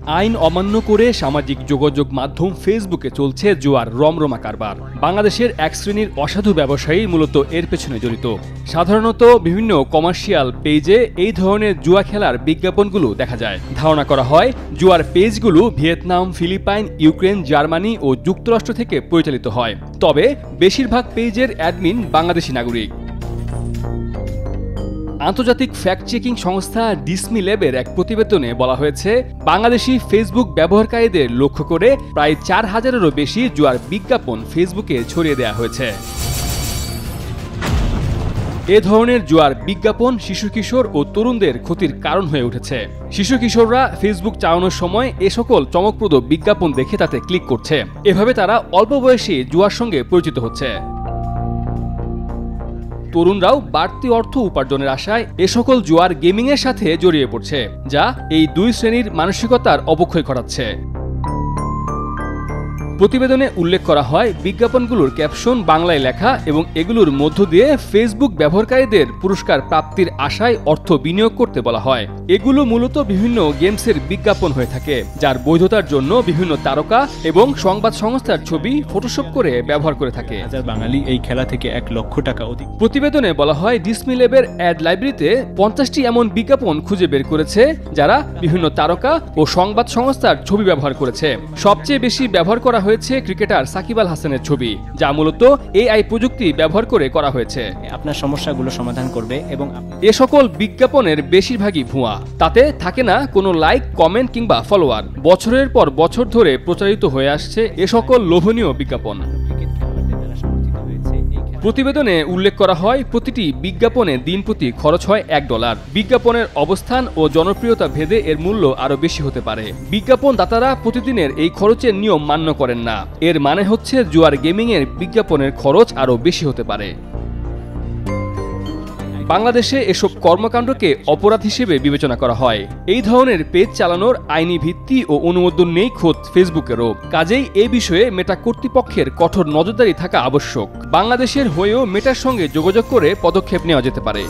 আইন অমান্য করে সামাজিক যোগাযোগ মাধ্যম ফেসবুকে চলছে জুয়ার রমরমা কারবার। বাংলাদেশের এক শ্রেণীর অসাধু ব্যবসায়ী মূলত এর পেছনে জড়িত। সাধারণত বিভিন্ন কমার্শিয়াল পেজে এই ধরনের জুয়া খেলার বিজ্ঞাপনগুলো দেখা যায়। ধারণা করা হয় জুয়ার পেজগুলো ভিয়েতনাম, ফিলিপাইন, ইউক্রেন, জার্মানি ও যুক্তরাষ্ট্র থেকে পরিচালিত হয়। তবে বেশিরভাগ পেজের অ্যাডমিন বাংলাদেশি নাগরিক। আন্তর্জাতিক ফ্যাক্ট চেকিং সংস্থা ডিসমি ল্যাবের এক প্রতিবেদনে বলা হয়েছে, বাংলাদেশি ফেসবুক ব্যবহারকারীদের লক্ষ্য করে প্রায় ৪,০০০-এরও বেশি জুয়ার বিজ্ঞাপন ফেসবুকে ছড়িয়ে দেওয়া হয়েছে। এ ধরনের জুয়ার বিজ্ঞাপন শিশু কিশোর ও তরুণদের ক্ষতির কারণ হয়ে উঠেছে। শিশু কিশোররা ফেসবুক চালানোর সময় এ সকল চমকপ্রদ বিজ্ঞাপন দেখে তাতে ক্লিক করছে। এভাবে তারা অল্প বয়সে জুয়ার সঙ্গে পরিচিত হচ্ছে। তরুণরাও বাড়তি অর্থ উপার্জনের আশায় এ সকল জুয়ার গেমিংয়ের সাথে জড়িয়ে পড়ছে, যা এই দুই শ্রেণীর মানসিকতার অবক্ষয় ঘটাচ্ছে। প্রতিবেদনে উল্লেখ করা হয়, বিজ্ঞাপনগুলোর ক্যাপশন বাংলায় লেখা এবং এগুলোর মধ্য দিয়ে ফেসবুক ব্যবহারকারীদের পুরস্কার প্রাপ্তির আশায় অর্থ বিনিয়োগ করতে বলা হয়। এগুলো মূলত বিভিন্ন গেমসের বিজ্ঞাপন হয়ে থাকে, যার বৈধতার জন্য বিভিন্ন তারকা এবং সংবাদ সংস্থার ছবি ফটোশপ করে ব্যবহার করে থাকে। বাঙালি এই খেলা থেকে ১ লক্ষ টাকা অধিক। প্রতিবেদনে বলা হয়, ডিসমি ল্যাবের অ্যাড লাইব্রেরিতে ৫০টি এমন বিজ্ঞাপন খুঁজে বের করেছে যারা বিভিন্ন তারকা ও সংবাদ সংস্থার ছবি ব্যবহার করেছে। সবচেয়ে বেশি ব্যবহার করা হয়েছে ক্রিকেটার সাকিব আল হাসানের ছবি, যা মূলত এআই প্রযুক্তি ব্যবহার করে করা হয়েছে। আপনার সমস্যাগুলো সমাধান করবে এবং এ সকল বিজ্ঞাপনের বেশিরভাগই ভুয়া। তাতে থাকে না কোনো লাইক, কমেন্ট কিংবা ফলোয়ার। বছরের পর বছর ধরে প্রচারিত হয়ে আসছে এ সকল লোভনীয় বিজ্ঞাপন। প্রতিবেদনে উল্লেখ করা হয়, প্রতিটি বিজ্ঞাপনে দিন প্রতি খরচ হয় $1। বিজ্ঞাপনের অবস্থান ও জনপ্রিয়তা ভেদে এর মূল্য আরও বেশি হতে পারে। বিজ্ঞাপন দাতারা প্রতিদিনের এই খরচের নিয়ম মান্য করেন না। এর মানে হচ্ছে জুয়ার গেমিংয়ের বিজ্ঞাপনের খরচ আরও বেশি হতে পারে। বাংলাদেশে এসব কর্মকাণ্ডকে অপরাধ হিসেবে বিবেচনা করা হয়। এই ধরনের পেজ চালানোর আইনি ভিত্তি ও অনুমোদন নেই খোদ ফেসবুকেরও। কাজেই এ বিষয়ে মেটা কর্তৃপক্ষের কঠোর নজরদারি থাকা আবশ্যক। বাংলাদেশের হয়েও মেটার সঙ্গে যোগাযোগ করে পদক্ষেপ নেওয়া যেতে পারে।